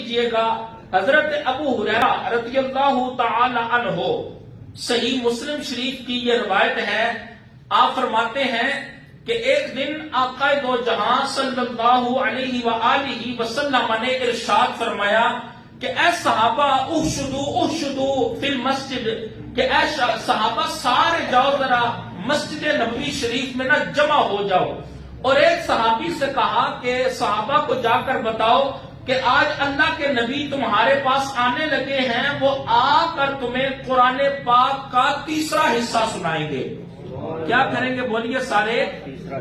کیجئے گا حضرت ابو ہریرہ رضی اللہ تعالی عنہ، صحیح مسلم شریف کی یہ روایت ہے، آپ فرماتے ہیں کہ ایک دن آقا دو جہاں صلی اللہ علیہ وآلہ وسلم نے ارشاد فرمایا کہ اے صحابہ احشدو فی المسجد، کہ اے صحابہ سارے جاؤ ذرا مسجد نبوی شریف میں نہ جمع ہو جاؤ۔ اور ایک صحابی سے کہا کہ صحابہ کو جا کر بتاؤ کہ آج اللہ کے نبی تمہارے پاس آنے لگے ہیں، وہ آ کر تمہیں قرآن پاک کا تیسرا حصہ سنائیں گے۔ کیا کریں گے بولیے سارے؟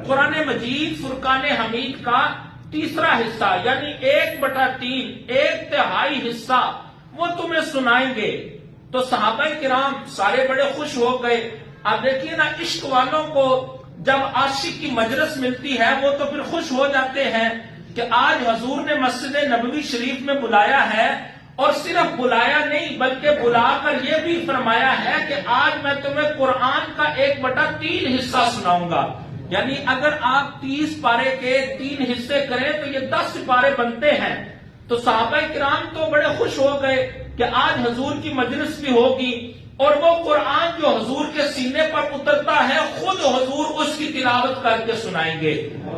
قرآن مجید فرقان حمید کا تیسرا حصہ، یعنی 1/3، 1/3 حصہ وہ تمہیں سنائیں گے۔ تو صحابہ کرام سارے بڑے خوش ہو گئے۔ آپ دیکھیے نا، عشق والوں کو جب عاشق کی مجلس ملتی ہے وہ تو پھر خوش ہو جاتے ہیں کہ آج حضور نے مسجد نبوی شریف میں بلایا ہے، اور صرف بلایا نہیں بلکہ بلا کر یہ بھی فرمایا ہے کہ آج میں تمہیں قرآن کا 1/3 حصہ سناؤں گا۔ یعنی اگر آپ 30 پارے کے 3 حصے کریں تو یہ 10 پارے بنتے ہیں۔ تو صحابہ کرام تو بڑے خوش ہو گئے کہ آج حضور کی مجلس بھی ہوگی، اور وہ قرآن جو حضور کے سینے پر اترتا ہے خود حضور اس کی تلاوت کر کے سنائیں گے،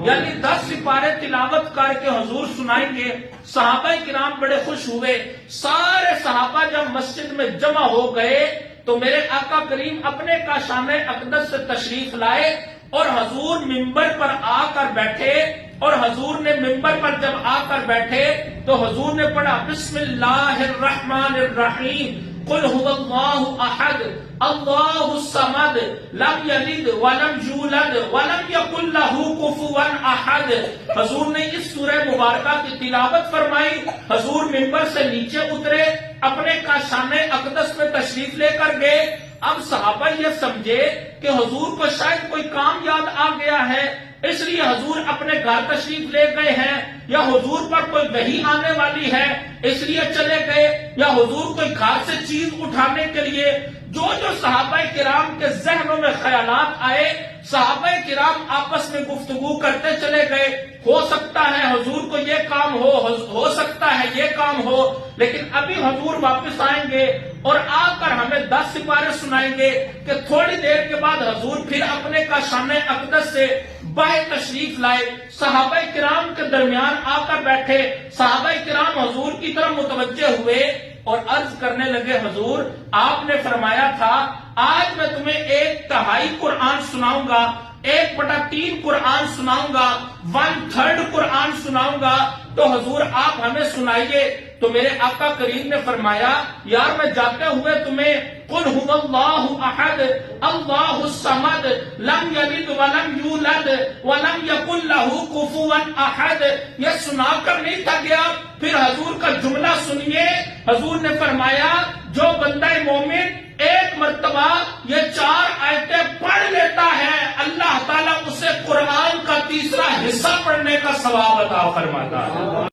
یعنی 10 سپارے تلاوت کر کے حضور سنائیں گے۔ صحابہ کرام بڑے خوش ہوئے۔ سارے صحابہ جب مسجد میں جمع ہو گئے تو میرے آقا کریم اپنے کاشان اقدس سے تشریف لائے اور حضور منبر پر آ کر بیٹھے، اور حضور نے منبر پر جب آ کر بیٹھے تو حضور نے پڑھا بسم اللہ الرحمن الرحیم، قل هو اللہ احد اللہ الصمد لم یلد ولم یولد ولم یکن لہ کفوا احد۔ حضور نے اس سورہ مبارکہ کی تلاوت فرمائی۔ حضور منبر سے نیچے اترے، اپنے کاشان اقدس میں تشریف لے کر گئے۔ اب صحابہ یہ سمجھے کہ حضور کو شاید کوئی کام یاد آ گیا ہے، اس لیے حضور اپنے گھر تشریف لے گئے ہیں، یا حضور پر کوئی وحی آنے والی ہے اس لیے چلے گئے، یا حضور کوئی گھر سے چیز اٹھانے کے لیے۔ جو صحابہ کرام کے ذہنوں میں خیالات آئے، صحابہ کرام آپس میں گفتگو کرتے چلے گئے۔ ہو سکتا ہے حضور کو یہ کام ہو سکتا ہے یہ کام ہو، لیکن ابھی حضور واپس آئیں گے اور آ کر ہمیں 10 سپارے سنائیں گے کہ تھوڑی دیر کے بعد حضور پھر اپنے کاشان اقدس سے باہر تشریف لائے، صحابہ کرام کے درمیان آ کر بیٹھے۔ صحابہ کرام حضور کی طرف متوجہ ہوئے اور عرض کرنے لگے، حضور آپ نے فرمایا تھا آج میں تمہیں 1/3 قرآن سناؤں گا، 1/3 قرآن سناؤں گا، 1/3 قرآن سناؤں گا، تو حضور آپ ہمیں سنائیے۔ تو میرے آقا کریم نے فرمایا، یار میں جاتے ہوئے تمہیں قل هو اللہ احد اللہ الصمد لم یلد ولم یولد ولم یکن لہ کفوا احد یہ سنا کر نہیں تھا گیا۔ پھر حضور کا جملہ سنیے، حضور نے فرمایا جو بندہ مومن ایک مرتبہ یہ 4 آیتیں پڑھ لیتا ہے، اللہ تعالیٰ اسے قرآن کا تیسرا حصہ پڑھنے کا ثواب عطا فرماتا ہے۔